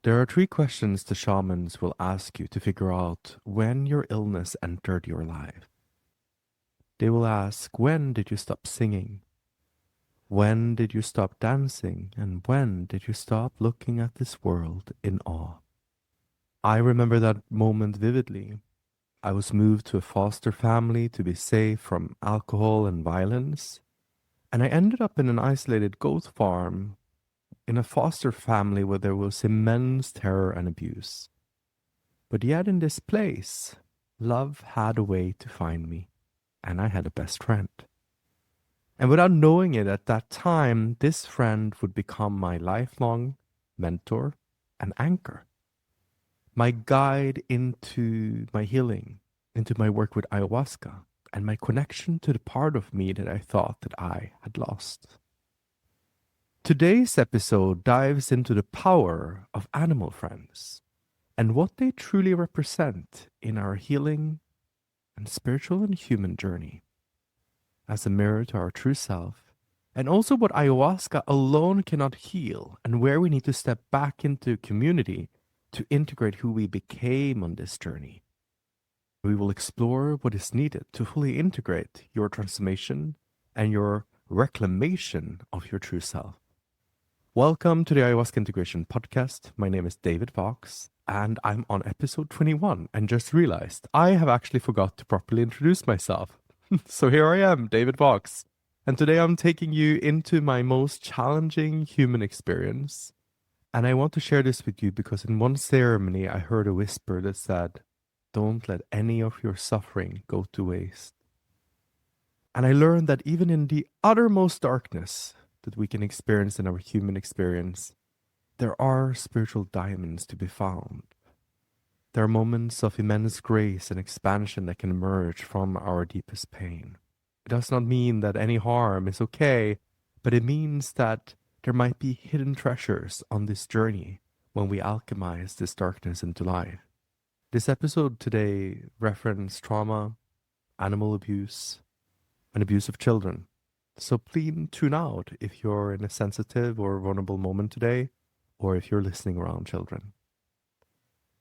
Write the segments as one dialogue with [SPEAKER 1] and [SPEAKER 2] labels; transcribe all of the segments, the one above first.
[SPEAKER 1] There are three questions the shamans will ask you to figure out when your illness entered your life. They will ask, when did you stop singing? When did you stop dancing? And when did you stop looking at this world in awe? I remember that moment vividly. I was moved to a foster family to be safe from alcohol and violence, and I ended up in an isolated goat farm in a foster family where there was immense terror and abuse. But yet in this place, love had a way to find me, and I had a best friend. And without knowing it at that time, this friend would become my lifelong mentor and anchor, my guide into my healing, into my work with ayahuasca, and my connection to the part of me that I thought that I had lost. Today's episode dives into the power of animal friends and what they truly represent in our healing and spiritual and human journey as a mirror to our true self, and also what ayahuasca alone cannot heal and where we need to step back into community to integrate who we became on this journey. We will explore what is needed to fully integrate your transformation and your reclamation of your true self. Welcome to the Ayahuasca Integration Podcast. My name is David Fox, and I'm on episode 21, and just realized I have actually forgot to properly introduce myself. So here I am, David Fox, and today I'm taking you into my most challenging human experience. And I want to share this with you because in one ceremony I heard a whisper that said, "Don't let any of your suffering go to waste." And I learned that even in the uttermost darkness that we can experience in our human experience, there are spiritual diamonds to be found. There are moments of immense grace and expansion that can emerge from our deepest pain. It does not mean that any harm is okay, but it means that there might be hidden treasures on this journey when we alchemize this darkness into light. This episode today references trauma, animal abuse, and abuse of children. So please tune out if you're in a sensitive or vulnerable moment today, or if you're listening around children.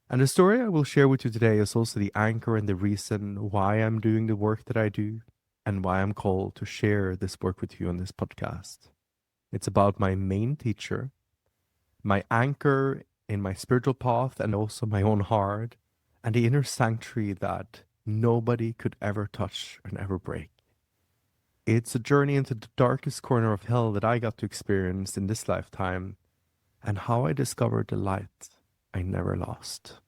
[SPEAKER 1] And the story I will share with you today is also the anchor and the reason why I'm doing the work that I do and why I'm called to share this work with you on this podcast. It's about my main teacher, my anchor in my spiritual path and also my own heart, and the inner sanctuary that nobody could ever touch and ever break. It's a journey into the darkest corner of hell that I got to experience in this lifetime, and how I discovered the light I never lost.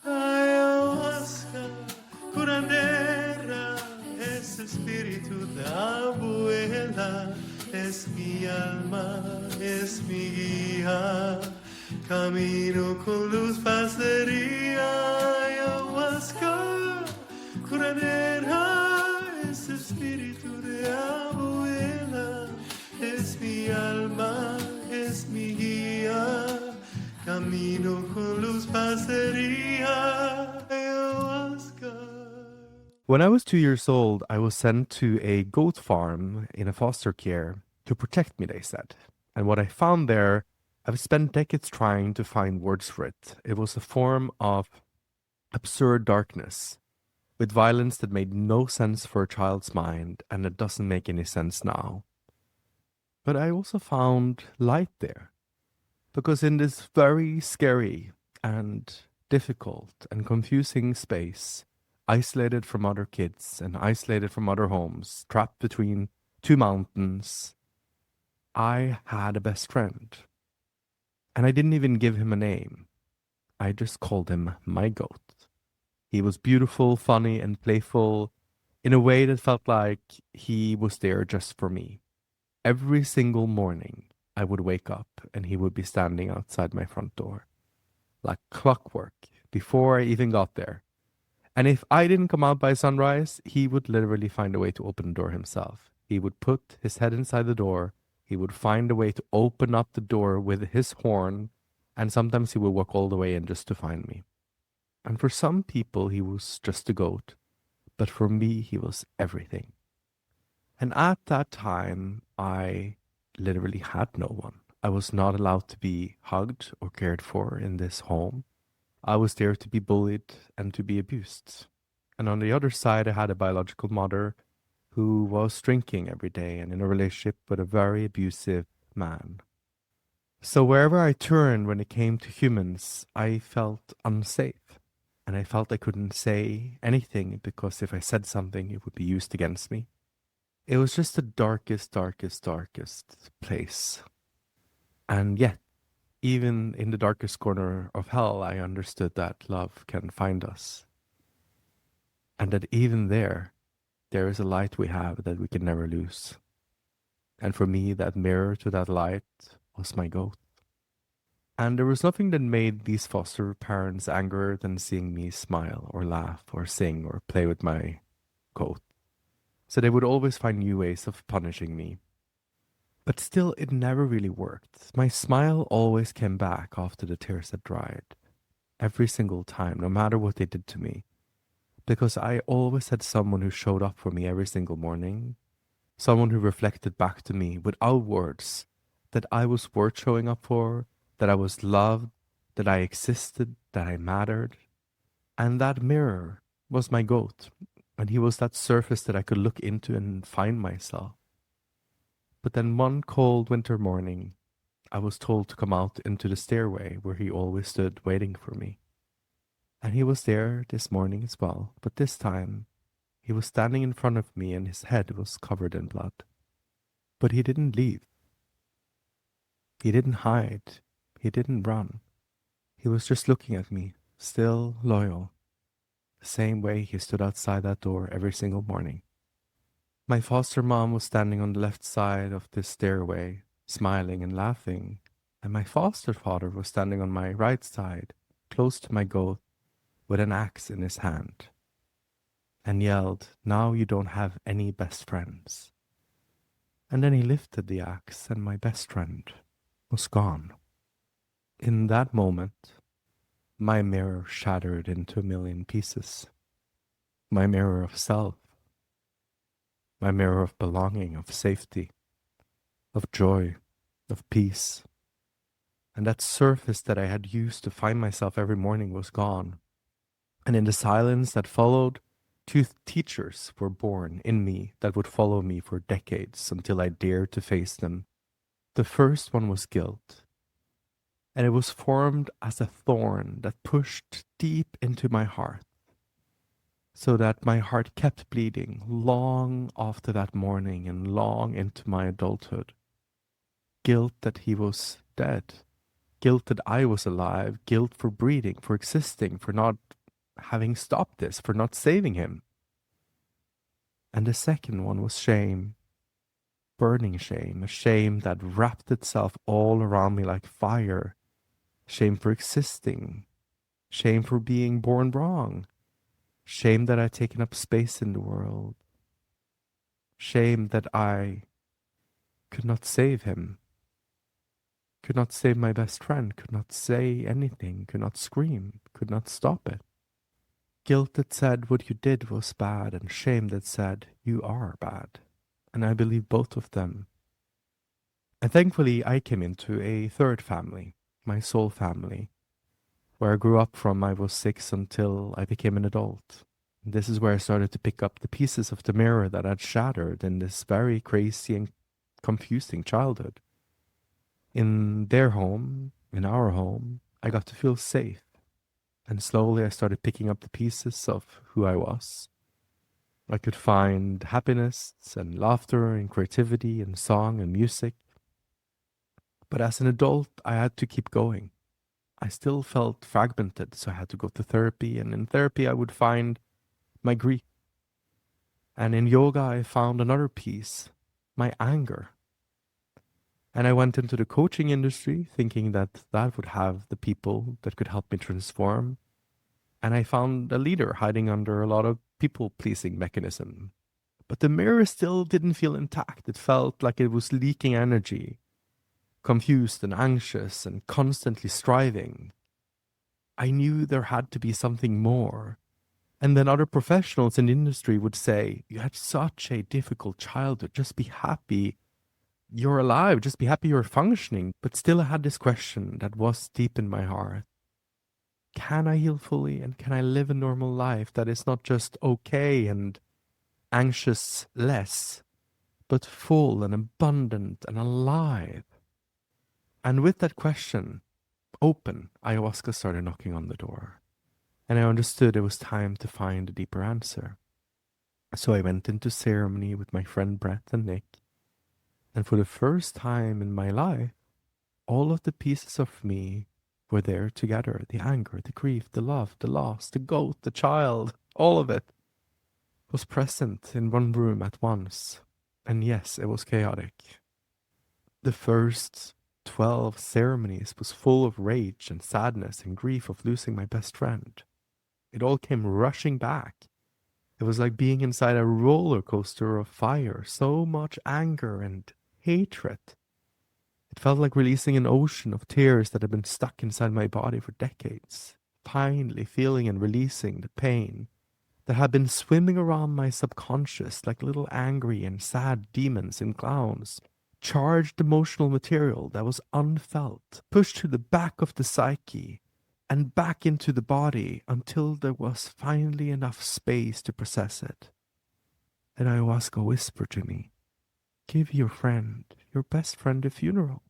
[SPEAKER 2] Ayahuasca, curandera, es espíritu de abuela, es mi alma, es mi guía, camino con luz, pasería. Ayahuasca, curandera, es espíritu de abuela, es mi alma, es mi guía, camino con luz, pasería. Ayahuasca.
[SPEAKER 1] When I was 2 years old, I was sent to a goat farm in a foster care to protect me, they said. And what I found there, I've spent decades trying to find words for it. It was a form of absurd darkness with violence that made no sense for a child's mind, and it doesn't make any sense now. But I also found light there, because in this very scary and difficult and confusing space, isolated from other kids and isolated from other homes, trapped between two mountains, I had a best friend. And I didn't even give him a name. I just called him my goat. He was beautiful, funny, and playful in a way that felt like he was there just for me. Every single morning, I would wake up and he would be standing outside my front door, like clockwork, before I even got there. And if I didn't come out by sunrise, he would literally find a way to open the door himself. He would put his head inside the door. He would find a way to open up the door with his horn. And sometimes he would walk all the way in just to find me. And for some people, he was just a goat. But for me, he was everything. And at that time, I literally had no one. I was not allowed to be hugged or cared for in this home. I was there to be bullied and to be abused. And on the other side, I had a biological mother who was drinking every day and in a relationship with a very abusive man. So wherever I turned when it came to humans, I felt unsafe. And I felt I couldn't say anything because if I said something, it would be used against me. It was just the darkest, darkest, darkest place. And yet, even in the darkest corner of hell, I understood that love can find us. And that even there is a light we have that we can never lose. And for me, that mirror to that light was my goat. And there was nothing that made these foster parents angrier than seeing me smile or laugh or sing or play with my goat. So they would always find new ways of punishing me. But still, it never really worked. My smile always came back after the tears had dried. Every single time, no matter what they did to me. Because I always had someone who showed up for me every single morning. Someone who reflected back to me without words that I was worth showing up for, that I was loved, that I existed, that I mattered. And that mirror was my goat. And he was that surface that I could look into and find myself. But then one cold winter morning, I was told to come out into the stairway where he always stood waiting for me. And he was there this morning as well, but this time he was standing in front of me and his head was covered in blood. But he didn't leave. He didn't hide. He didn't run. He was just looking at me, still loyal, the same way he stood outside that door every single morning. My foster mom was standing on the left side of this stairway, smiling and laughing, and my foster father was standing on my right side, close to my goat, with an axe in his hand, and yelled, "Now you don't have any best friends." And then he lifted the axe, and my best friend was gone. In that moment, my mirror shattered into a million pieces. My mirror of self, my mirror of belonging, of safety, of joy, of peace. And that surface that I had used to find myself every morning was gone. And in the silence that followed, two teachers were born in me that would follow me for decades until I dared to face them. The first one was guilt. And it was formed as a thorn that pushed deep into my heart, so that my heart kept bleeding long after that morning and long into my adulthood. Guilt that he was dead. Guilt that I was alive. Guilt for breathing, for existing, for not having stopped this, for not saving him. And the second one was shame. Burning shame. A shame that wrapped itself all around me like fire. Shame for existing. Shame for being born wrong. Shame that I'd taken up space in the world. Shame that I could not save him. Could not save my best friend. Could not say anything. Could not scream. Could not stop it. Guilt that said what you did was bad, and shame that said you are bad. And I believe both of them. And thankfully I came into a third family, my soul family, where I grew up from I was 6 until I became an adult. This is where I started to pick up the pieces of the mirror that had shattered in this very crazy and confusing childhood. In their home, in our home, I got to feel safe. And slowly I started picking up the pieces of who I was. I could find happiness and laughter and creativity and song and music. But as an adult, I had to keep going. I still felt fragmented, so I had to go to therapy. And in therapy, I would find my grief. And in yoga, I found another piece, my anger. And I went into the coaching industry thinking that that would have the people that could help me transform. And I found a leader hiding under a lot of people-pleasing mechanism. But the mirror still didn't feel intact. It felt like it was leaking energy, confused and anxious and constantly striving. I knew there had to be something more. And then other professionals in the industry would say, "You had such a difficult childhood, just be happy. you're alive, just be happy you're functioning. But still, I had this question that was deep in my heart. Can I heal fully and can I live a normal life that is not just okay and anxious less, but full and abundant and alive? And with that question open, ayahuasca started knocking on the door. And I understood it was time to find a deeper answer. So I went into ceremony with my friend Brett and Nick. And for the first time in my life, all of the pieces of me were there together. The anger, the grief, the love, the loss, the goat, the child, all of it was present in one room at once. And yes, it was chaotic. The first 12 ceremonies was full of rage and sadness and grief of losing my best friend. It all came rushing back. It was like being inside a roller coaster of fire, so much anger and hatred. It felt like releasing an ocean of tears that had been stuck inside my body for decades, finally feeling and releasing the pain that had been swimming around my subconscious like little angry and sad demons and clowns, charged emotional material that was unfelt, pushed to the back of the psyche and back into the body until there was finally enough space to process it. And ayahuasca whispered to me, give your friend, your best friend, a funeral.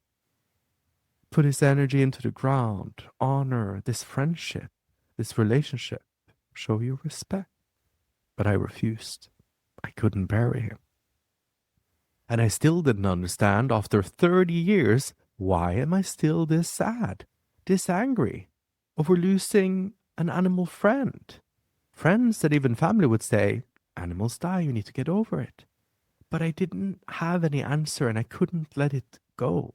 [SPEAKER 1] Put his energy into the ground, honor this friendship, this relationship, show your respect. But I refused. I couldn't bury him. And I still didn't understand, after 30 years, why am I still this sad, this angry, over losing an animal friend? Friends that even family would say, animals die, you need to get over it. But I didn't have any answer and I couldn't let it go.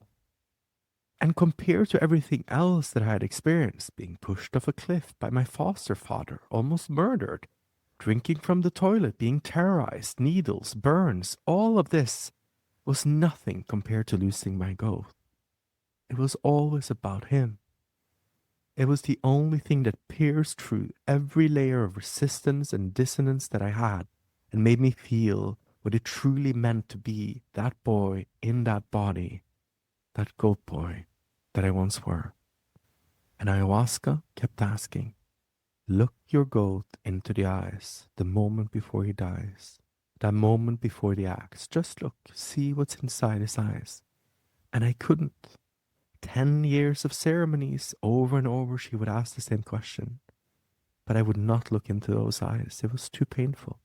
[SPEAKER 1] And compared to everything else that I had experienced, being pushed off a cliff by my foster father, almost murdered, drinking from the toilet, being terrorized, needles, burns, all of this was nothing compared to losing my goat. It was always about him. It was the only thing that pierced through every layer of resistance and dissonance that I had and made me feel what it truly meant to be that boy in that body, that goat boy that I once were. And ayahuasca kept asking, look your goat into the eyes the moment before he dies, that moment before the axe. Just look, see what's inside his eyes. And I couldn't. 10 years of ceremonies, over and over, she would ask the same question. But I would not look into those eyes. It was too painful.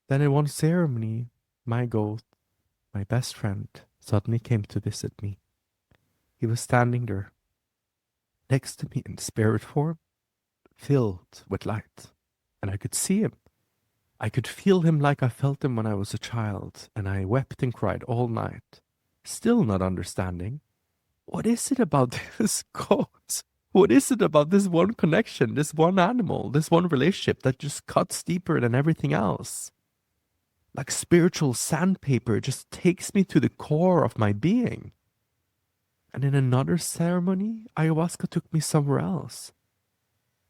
[SPEAKER 1] Then in one ceremony, my goat, my best friend, suddenly came to visit me. He was standing there, next to me in spirit form, filled with light. And I could see him. I could feel him like I felt him when I was a child, and I wept and cried all night, still not understanding. What is it about this goat? What is it about this one connection, this one animal, this one relationship that just cuts deeper than everything else? Like spiritual sandpaper, it just takes me to the core of my being. And in another ceremony, ayahuasca took me somewhere else.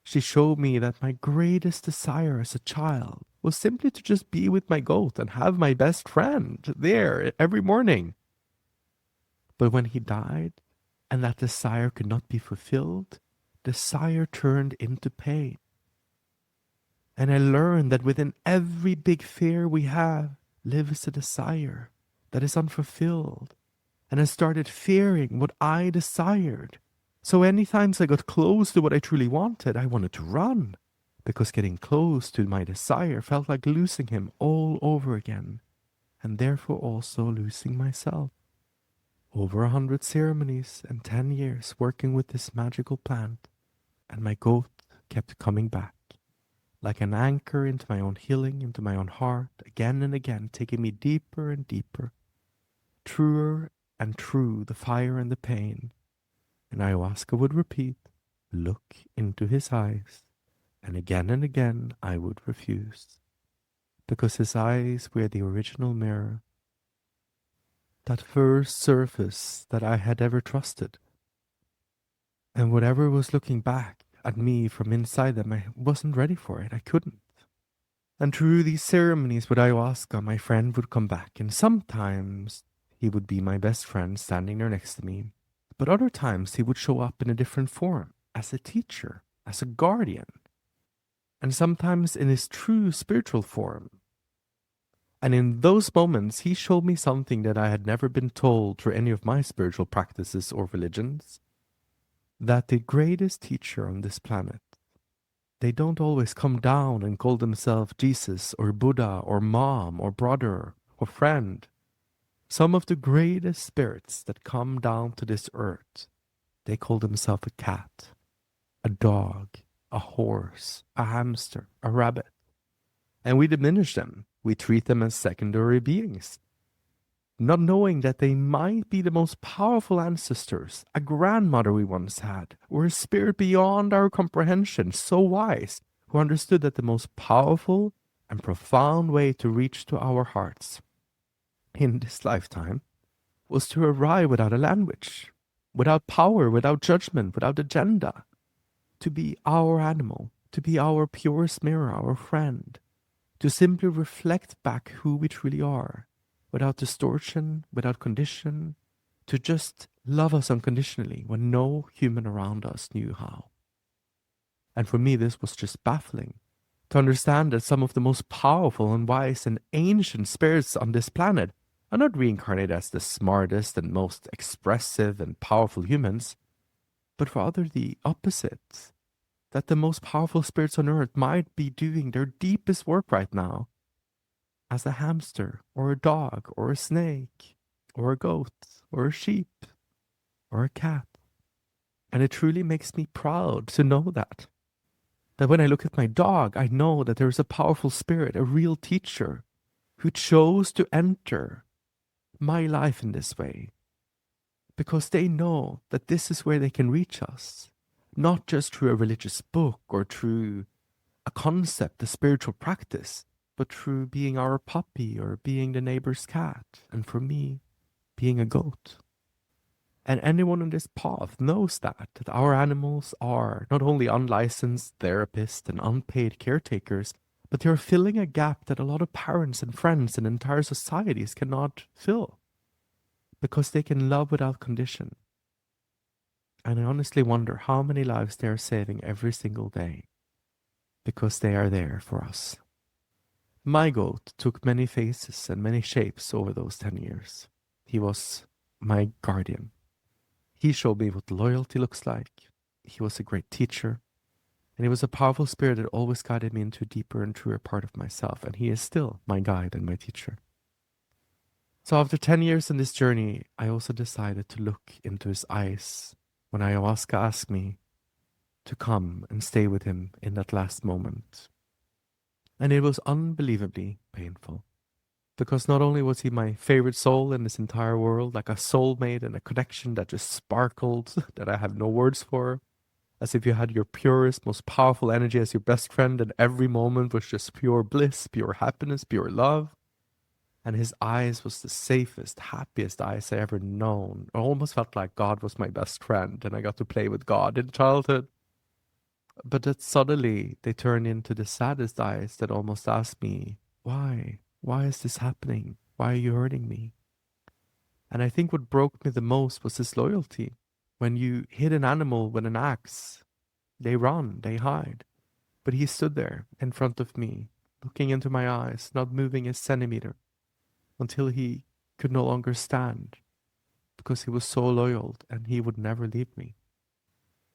[SPEAKER 1] She showed me that my greatest desire as a child was simply to just be with my goat and have my best friend there every morning. But when he died, and that desire could not be fulfilled, desire turned into pain. And I learned that within every big fear we have lives a desire that is unfulfilled. And I started fearing what I desired. So anytime I got close to what I truly wanted, I wanted to run. Because getting close to my desire felt like losing him all over again. And therefore also losing myself. Over 100 ceremonies and 10 years working with this magical plant, and my goat kept coming back, like an anchor into my own healing, into my own heart, again and again, taking me deeper and deeper, truer and true, the fire and the pain. And ayahuasca would repeat, look into his eyes, and again I would refuse, because his eyes were the original mirror, that first surface that I had ever trusted. And whatever was looking back at me from inside them, I wasn't ready for it. I couldn't. And through these ceremonies with ayahuasca, my friend would come back, and sometimes he would be my best friend standing there next to me. But other times he would show up in a different form, as a teacher, as a guardian, and sometimes in his true spiritual form. And in those moments, he showed me something that I had never been told through any of my spiritual practices or religions, that the greatest teacher on this planet, they don't always come down and call themselves Jesus or Buddha or mom or brother or friend. Some of the greatest spirits that come down to this earth, they call themselves a cat, a dog, a horse, a hamster, a rabbit. And we diminish them. We treat them as secondary beings, not knowing that they might be the most powerful ancestors, a grandmother we once had, or a spirit beyond our comprehension, so wise, who understood that the most powerful and profound way to reach to our hearts in this lifetime was to arrive without a language, without power, without judgment, without agenda, to be our animal, to be our purest mirror, our friend, to simply reflect back who we truly are, without distortion, without condition, to just love us unconditionally when no human around us knew how. And for me, this was just baffling, to understand that some of the most powerful and wise and ancient spirits on this planet are not reincarnated as the smartest and most expressive and powerful humans, but rather the opposite, that the most powerful spirits on earth might be doing their deepest work right now as a hamster or a dog or a snake or a goat or a sheep or a cat. And it truly makes me proud to know that. That when I look at my dog, I know that there is a powerful spirit, a real teacher, who chose to enter my life in this way, because they know that this is where they can reach us, not just through a religious book or through a concept, a spiritual practice, but through being our puppy or being the neighbor's cat, and for me, being a goat. And anyone on this path knows that our animals are not only unlicensed therapists and unpaid caretakers, but they are filling a gap that a lot of parents and friends and entire societies cannot fill, because they can love without condition. And I honestly wonder how many lives they are saving every single day, because they are there for us. My goat took many faces and many shapes over those 10 years. He was my guardian. He showed me what loyalty looks like. He was a great teacher. And he was a powerful spirit that always guided me into a deeper and truer part of myself. And he is still my guide and my teacher. So after 10 years in this journey, I also decided to look into his eyes when Ayahuasca asked me to come and stay with him in that last moment. And it was unbelievably painful, because not only was he my favorite soul in this entire world, like a soulmate and a connection that just sparkled, that I have no words for, as if you had your purest, most powerful energy as your best friend, and every moment was just pure bliss, pure happiness, pure love. And his eyes was the safest, happiest eyes I ever known. I almost felt like God was my best friend and I got to play with God in childhood. But that suddenly they turned into the saddest eyes that almost asked me, why? Why is this happening? Why are you hurting me? And I think what broke me the most was his loyalty. When you hit an animal with an axe, they run, they hide. But he stood there in front of me, looking into my eyes, not moving a centimeter, until he could no longer stand, because he was so loyal and he would never leave me.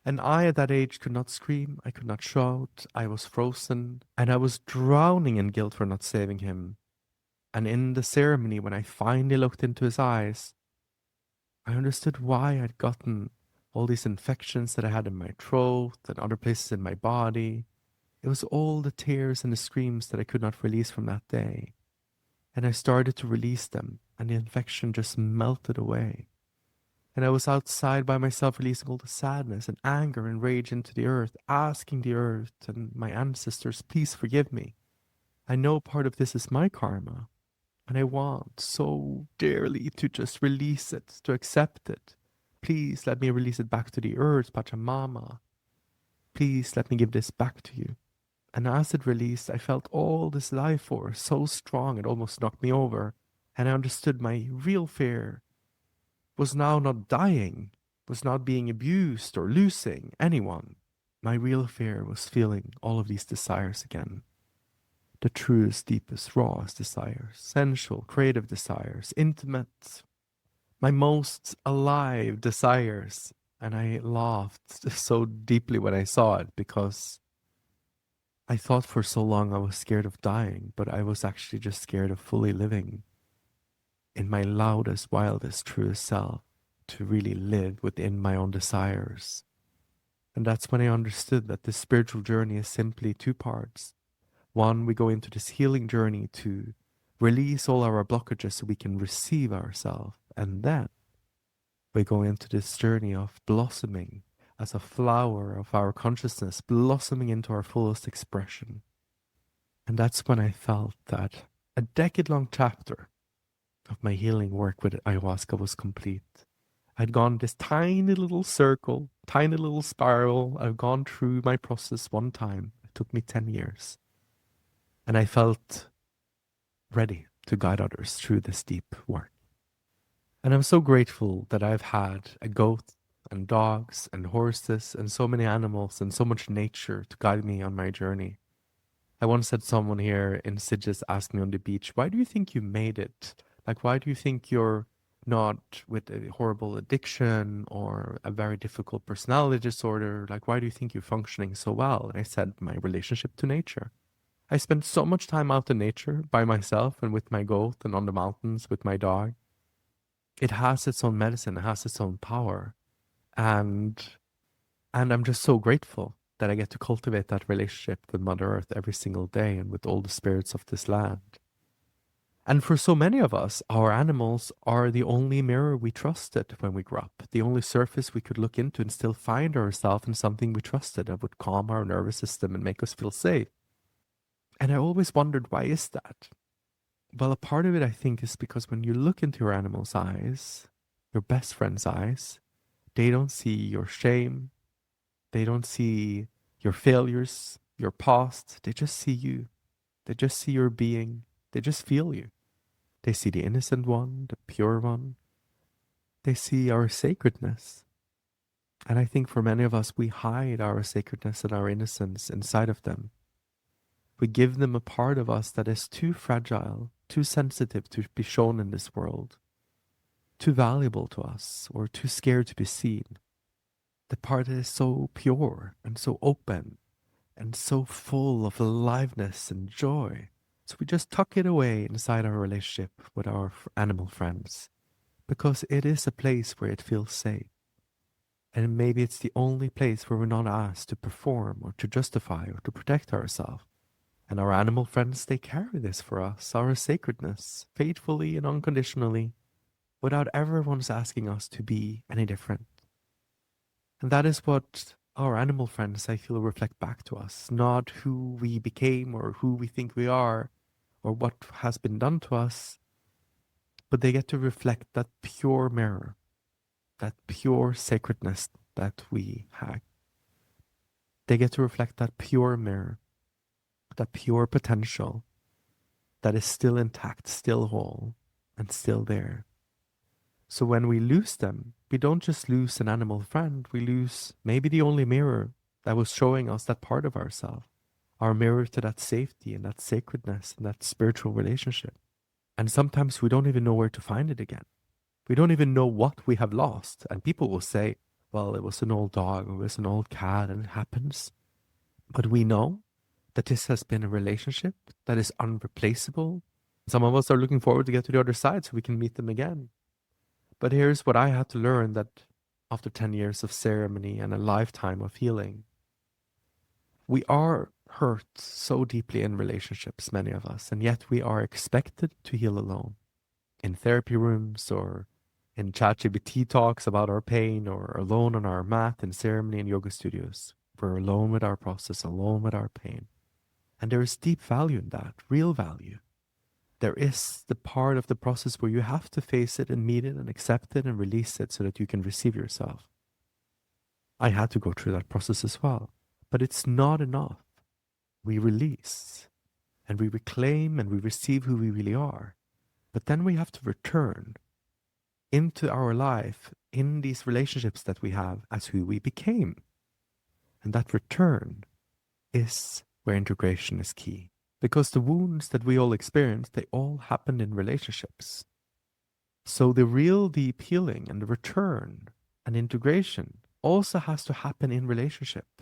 [SPEAKER 1] And I at that age could not scream, I could not shout, I was frozen, and I was drowning in guilt for not saving him. And in the ceremony, when I finally looked into his eyes, I understood why I'd gotten all these infections that I had in my throat and other places in my body. It was all the tears and the screams that I could not release from that day. And I started to release them, and the infection just melted away. And I was outside by myself, releasing all the sadness and anger and rage into the earth, asking the earth and my ancestors, please forgive me. I know part of this is my karma, and I want so dearly to just release it, to accept it. Please let me release it back to the earth, Pachamama. Please let me give this back to you. And as it released, I felt all this life force so strong it almost knocked me over. And I understood my real fear was now not dying, was not being abused or losing anyone. My real fear was feeling all of these desires again. The truest, deepest, rawest desires, sensual, creative desires, intimate, my most alive desires. And I laughed so deeply when I saw it, because I thought for so long I was scared of dying, but I was actually just scared of fully living in my loudest, wildest, truest self, to really live within my own desires. And that's when I understood that this spiritual journey is simply two parts. One, we go into this healing journey to release all our blockages so we can receive ourselves. And then we go into this journey of blossoming as a flower of our consciousness, blossoming into our fullest expression. And that's when I felt that a decade-long chapter of my healing work with ayahuasca was complete. I'd gone this tiny little circle, tiny little spiral. I've gone through my process one time. It took me 10 years. And I felt ready to guide others through this deep work. And I'm so grateful that I've had a goat and dogs and horses and so many animals and so much nature to guide me on my journey. I once had someone here in Sitges ask me on the beach, why do you think you made it? Like, why do you think you're not with a horrible addiction or a very difficult personality disorder? Like, why do you think you're functioning so well? And I said, my relationship to nature. I spent so much time out in nature by myself and with my goat and on the mountains with my dog. It has its own medicine, it has its own power. And I'm just so grateful that I get to cultivate that relationship with Mother Earth every single day and with all the spirits of this land. And for so many of us, our animals are the only mirror we trusted when we grew up, the only surface we could look into and still find ourselves in something we trusted that would calm our nervous system and make us feel safe. And I always wondered, why is that? Well, a part of it, I think, is because when you look into your animal's eyes, your best friend's eyes, they don't see your shame. They don't see your failures, your past. They just see you. They just see your being. They just feel you. They see the innocent one, the pure one. They see our sacredness. And I think for many of us, we hide our sacredness and our innocence inside of them. We give them a part of us that is too fragile, too sensitive to be shown in this world, too valuable to us, or too scared to be seen. The part that is so pure and so open and so full of aliveness and joy. So we just tuck it away inside our relationship with our animal friends, because it is a place where it feels safe. And maybe it's the only place where we're not asked to perform or to justify or to protect ourselves. And our animal friends, they carry this for us, our sacredness, faithfully and unconditionally, without ever once asking us to be any different. And that is what our animal friends, I feel, reflect back to us, not who we became or who we think we are or what has been done to us, but they get to reflect that pure mirror, that pure sacredness that we have. They get to reflect that pure mirror, that pure potential that is still intact, still whole, and still there. So when we lose them, we don't just lose an animal friend, we lose maybe the only mirror that was showing us that part of ourselves, our mirror to that safety and that sacredness and that spiritual relationship. And sometimes we don't even know where to find it again. We don't even know what we have lost. And people will say, well, it was an old dog or it was an old cat and it happens. But we know that this has been a relationship that is unreplaceable. Some of us are looking forward to get to the other side so we can meet them again. But here's what I had to learn, that after 10 years of ceremony and a lifetime of healing, we are hurt so deeply in relationships, many of us, and yet we are expected to heal alone. In therapy rooms or in ChatGPT talks about our pain, or alone on our mat in ceremony and yoga studios. We're alone with our process, alone with our pain. And there is deep value in that, real value. There is the part of the process where you have to face it and meet it and accept it and release it so that you can receive yourself. I had to go through that process as well. But it's not enough. We release and we reclaim and we receive who we really are. But then we have to return into our life in these relationships that we have as who we became. And that return is where integration is key. Because the wounds that we all experience, they all happen in relationships. So the real deep healing and the return and integration also has to happen in relationship,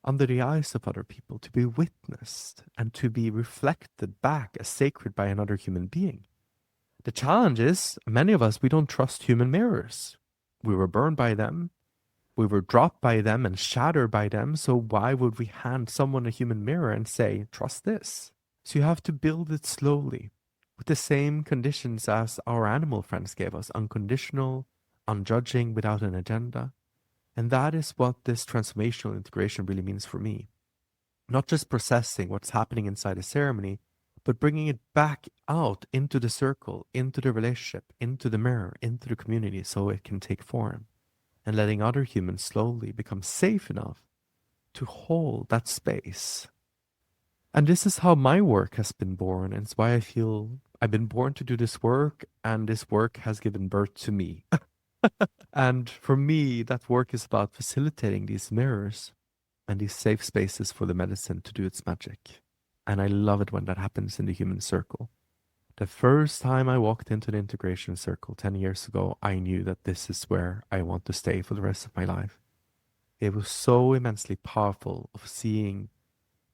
[SPEAKER 1] under the eyes of other people, to be witnessed and to be reflected back as sacred by another human being. The challenge is, many of us, we don't trust human mirrors. We were burned by them. We were dropped by them and shattered by them. So why would we hand someone a human mirror and say, trust this? So you have to build it slowly with the same conditions as our animal friends gave us: unconditional, unjudging, without an agenda. And that is what this transformational integration really means for me. Not just processing what's happening inside a ceremony, but bringing it back out into the circle, into the relationship, into the mirror, into the community, so it can take form. And letting other humans slowly become safe enough to hold that space. And this is how my work has been born. And it's why I feel I've been born to do this work, and this work has given birth to me. And for me, that work is about facilitating these mirrors and these safe spaces for the medicine to do its magic. And I love it when that happens in the human circle. The first time I walked into the integration circle 10 years ago, I knew that this is where I want to stay for the rest of my life. It was so immensely powerful of seeing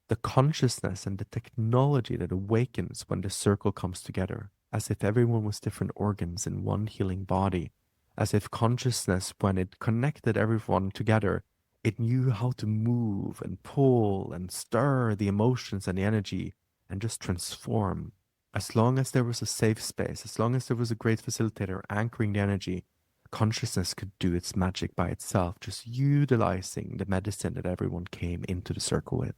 [SPEAKER 1] the consciousness and the technology that awakens when the circle comes together, as if everyone was different organs in one healing body, as if consciousness, when it connected everyone together, it knew how to move and pull and stir the emotions and the energy and just transform. As long as there was a safe space, as long as there was a great facilitator anchoring the energy, consciousness could do its magic by itself, just utilizing the medicine that everyone came into the circle with.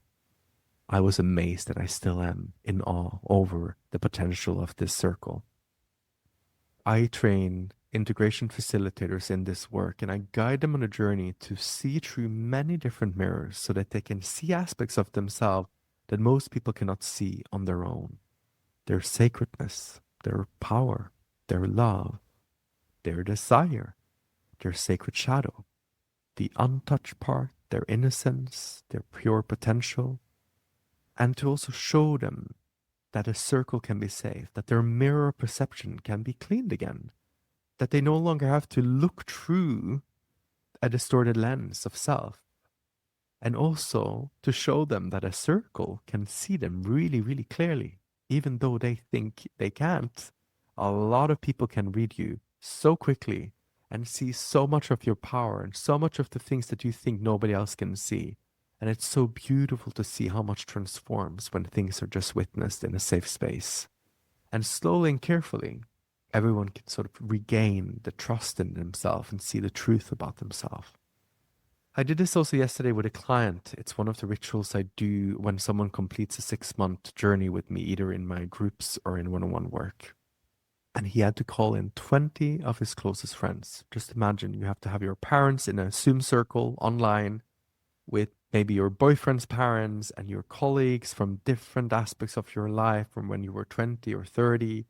[SPEAKER 1] I was amazed, and I still am in awe over the potential of this circle. I train integration facilitators in this work, and I guide them on a journey to see through many different mirrors so that they can see aspects of themselves that most people cannot see on their own. Their sacredness, their power, their love, their desire, their sacred shadow, the untouched part, their innocence, their pure potential, and to also show them that a circle can be safe, that their mirror perception can be cleaned again, that they no longer have to look through a distorted lens of self, and also to show them that a circle can see them really, really clearly, even though they think they can't. A lot of people can read you so quickly and see so much of your power and so much of the things that you think nobody else can see. And it's so beautiful to see how much transforms when things are just witnessed in a safe space. And slowly and carefully, everyone can sort of regain the trust in themselves and see the truth about themselves. I did this also yesterday with a client. It's one of the rituals I do when someone completes a 6-month journey with me, either in my groups or in one-on-one work. And he had to call in 20 of his closest friends. Just imagine you have to have your parents in a Zoom circle online with maybe your boyfriend's parents and your colleagues from different aspects of your life, from when you were 20 or 30.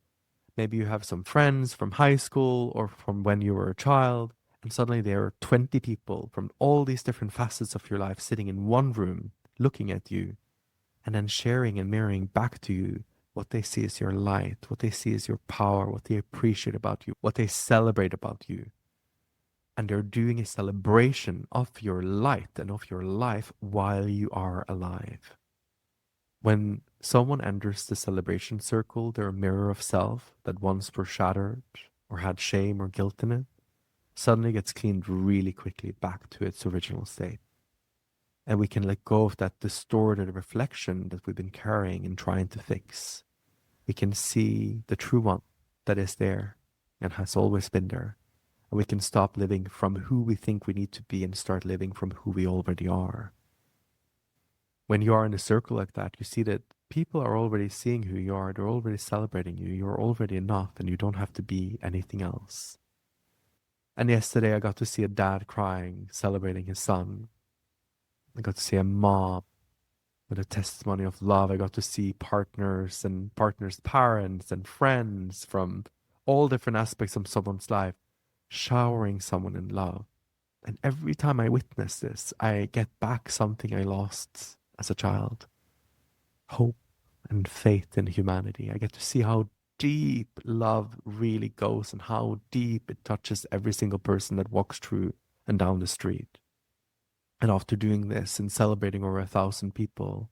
[SPEAKER 1] Maybe you have some friends from high school or from when you were a child. And suddenly there are 20 people from all these different facets of your life sitting in one room, looking at you, and then sharing and mirroring back to you what they see as your light, what they see as your power, what they appreciate about you, what they celebrate about you. And they're doing a celebration of your light and of your life while you are alive. When someone enters the celebration circle, they're a mirror of self that once were shattered or had shame or guilt in it, suddenly gets cleaned really quickly back to its original state. And we can let go of that distorted reflection that we've been carrying and trying to fix. We can see the true one that is there and has always been there. And we can stop living from who we think we need to be and start living from who we already are. When you are in a circle like that, you see that people are already seeing who you are. They're already celebrating you. You're already enough, and you don't have to be anything else. And yesterday I got to see a dad crying, celebrating his son. I got to see a mom with a testimony of love. I got to see partners and partners' parents and friends from all different aspects of someone's life showering someone in love. And every time I witness this, I get back something I lost as a child: hope and faith in humanity. I get to see how deep love really goes and how deep it touches every single person that walks through and down the street. And after doing this and celebrating over 1,000 people,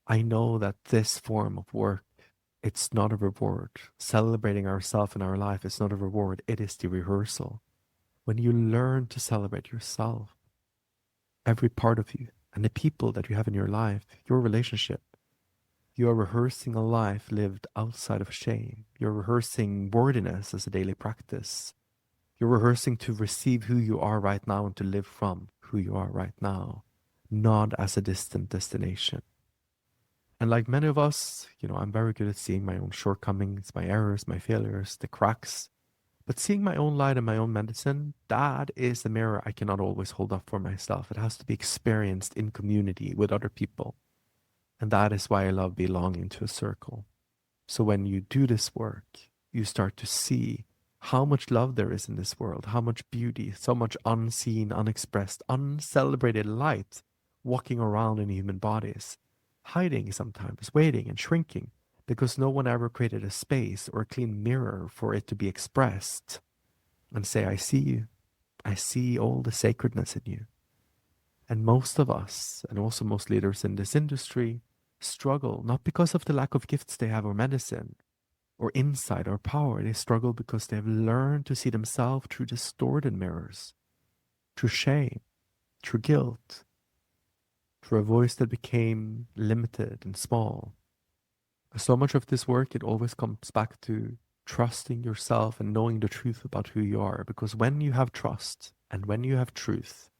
[SPEAKER 1] I know that this form of work, it's not a reward. Celebrating ourselves in our life is not a reward. It is the rehearsal. When you learn to celebrate yourself, every part of you, and the people that you have in your life, your relationship, you are rehearsing a life lived outside of shame. You're rehearsing worthiness as a daily practice. You're rehearsing to receive who you are right now and to live from who you are right now, not as a distant destination. And like many of us, I'm very good at seeing my own shortcomings, my errors, my failures, the cracks. But seeing my own light and my own medicine, that is the mirror I cannot always hold up for myself. It has to be experienced in community with other people. And that is why I love belonging to a circle. So when you do this work, you start to see how much love there is in this world, how much beauty, so much unseen, unexpressed, uncelebrated light walking around in human bodies, hiding sometimes, waiting and shrinking, because no one ever created a space or a clean mirror for it to be expressed and say, I see you. I see all the sacredness in you. And most of us, and also most leaders in this industry, struggle not because of the lack of gifts they have or medicine or insight or power. They struggle because they have learned to see themselves through distorted mirrors, through shame, through guilt, through a voice that became limited and small. So much of this work, it always comes back to trusting yourself and knowing the truth about who you are. Because when you have trust and when you have truth,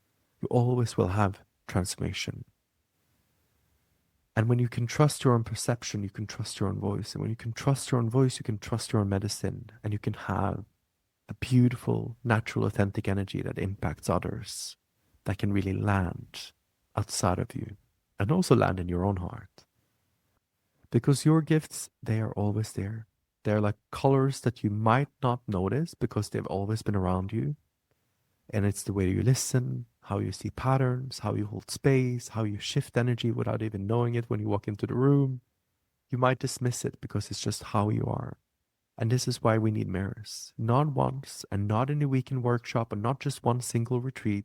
[SPEAKER 1] you always will have transformation. And when you can trust your own perception, you can trust your own voice. And when you can trust your own voice, you can trust your own medicine. And you can have a beautiful, natural, authentic energy that impacts others, that can really land outside of you and also land in your own heart. Because your gifts, they are always there. They're like colors that you might not notice because they've always been around you. And it's the way you listen, how you see patterns, how you hold space, how you shift energy without even knowing it when you walk into the room. You might dismiss it because it's just how you are. And this is why we need mirrors. Not once and not in a weekend workshop and not just one single retreat,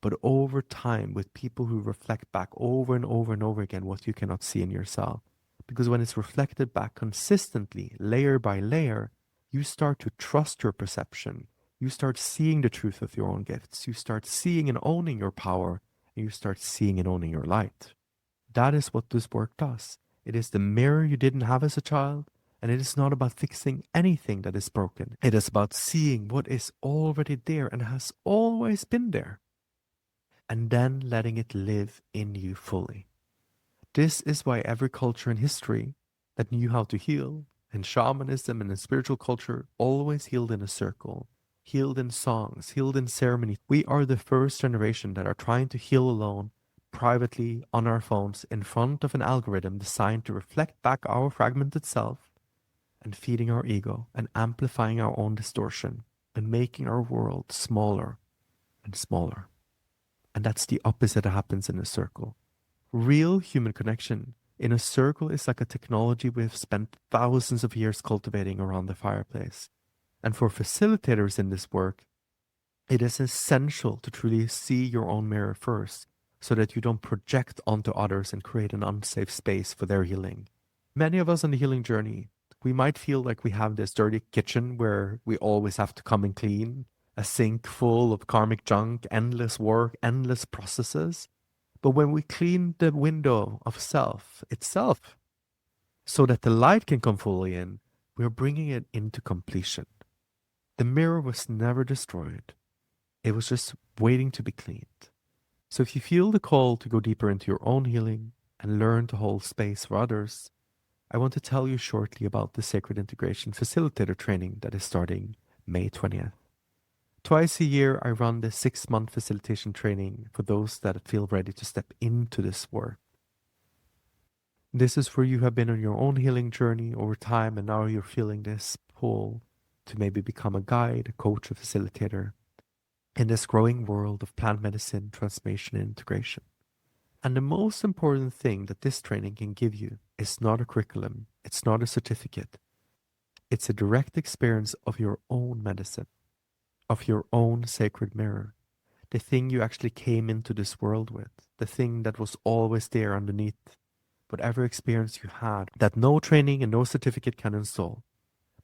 [SPEAKER 1] but over time with people who reflect back over and over and over again what you cannot see in yourself. Because when it's reflected back consistently, layer by layer, you start to trust your perception. You start seeing the truth of your own gifts. You start seeing and owning your power. And you start seeing and owning your light. That is what this work does. It is the mirror you didn't have as a child. And it is not about fixing anything that is broken. It is about seeing what is already there and has always been there. And then letting it live in you fully. This is why every culture in history that knew how to heal, and shamanism and in spiritual culture, always healed in a circle. Healed in songs, healed in ceremony. We are the first generation that are trying to heal alone, privately, on our phones, in front of an algorithm designed to reflect back our fragmented self and feeding our ego and amplifying our own distortion and making our world smaller and smaller. And that's the opposite that happens in a circle. Real human connection in a circle is like a technology we've spent thousands of years cultivating around the fireplace. And for facilitators in this work, it is essential to truly see your own mirror first so that you don't project onto others and create an unsafe space for their healing. Many of us on the healing journey, we might feel like we have this dirty kitchen where we always have to come and clean, a sink full of karmic junk, endless work, endless processes. But when we clean the window of self itself so that the light can come fully in, we're bringing it into completion. The mirror was never destroyed. It was just waiting to be cleaned. So if you feel the call to go deeper into your own healing and learn to hold space for others, I want to tell you shortly about the Sacred Integration Facilitator training that is starting May 20th. Twice a year, I run the 6-month facilitation training for those that feel ready to step into this work. This is where you have been on your own healing journey over time, and now you're feeling this pull to maybe become a guide, a coach, a facilitator in this growing world of plant medicine, transformation, and integration. And the most important thing that this training can give you is not a curriculum, it's not a certificate, it's a direct experience of your own medicine, of your own sacred mirror, the thing you actually came into this world with, the thing that was always there underneath whatever experience you had that no training and no certificate can install.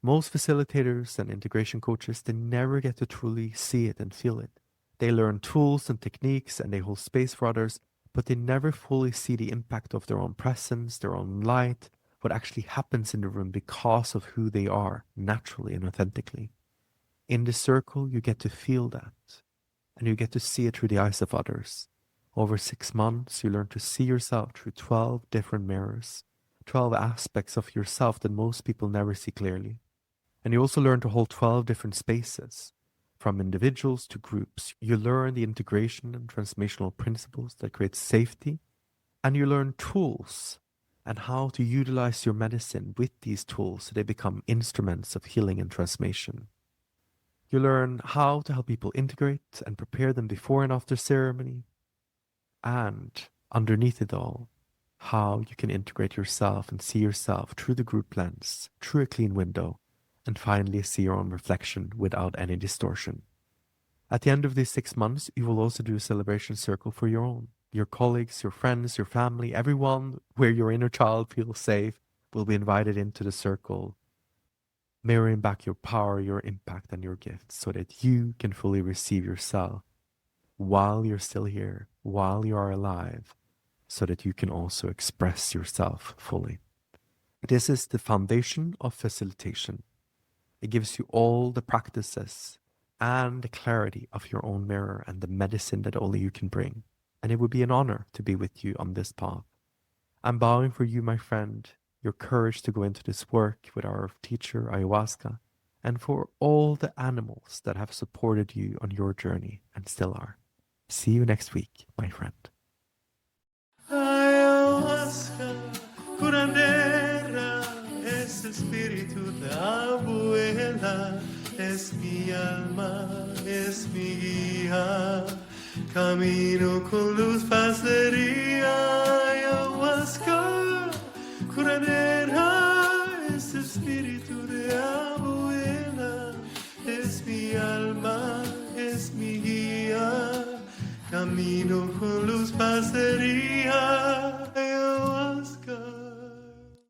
[SPEAKER 1] Most facilitators and integration coaches, they never get to truly see it and feel it. They learn tools and techniques and they hold space for others, but they never fully see the impact of their own presence, their own light, what actually happens in the room because of who they are naturally and authentically. In the circle, you get to feel that, and you get to see it through the eyes of others. Over 6 months, you learn to see yourself through 12 different mirrors, 12 aspects of yourself that most people never see clearly. And you also learn to hold 12 different spaces, from individuals to groups. You learn the integration and transformational principles that create safety, and you learn tools and how to utilize your medicine with these tools so they become instruments of healing and transformation. You learn how to help people integrate and prepare them before and after ceremony, and underneath it all, how you can integrate yourself and see yourself through the group lens, through a clean window, and finally see your own reflection without any distortion. At the end of these 6 months, you will also do a celebration circle for your colleagues, your friends, your family, everyone where your inner child feels safe will be invited into the circle, mirroring back your power, your impact, and your gifts so that you can fully receive yourself while you're still here, while you are alive, so that you can also express yourself fully. This is the foundation of facilitation. It gives you all the practices and the clarity of your own mirror and the medicine that only you can bring. And it would be an honor to be with you on this path. I'm bowing for you, my friend, your courage to go into this work with our teacher, Ayahuasca, and for all the animals that have supported you on your journey and still are. See you next week, my friend.
[SPEAKER 2] Ayahuasca, curandera, es espíritu de abuela, es mi alma, es mi guía, camino con luz, pasería. Ayahuasca, curandera, es espíritu de abuela, es mi alma, es mi guía, camino con luz, pasería.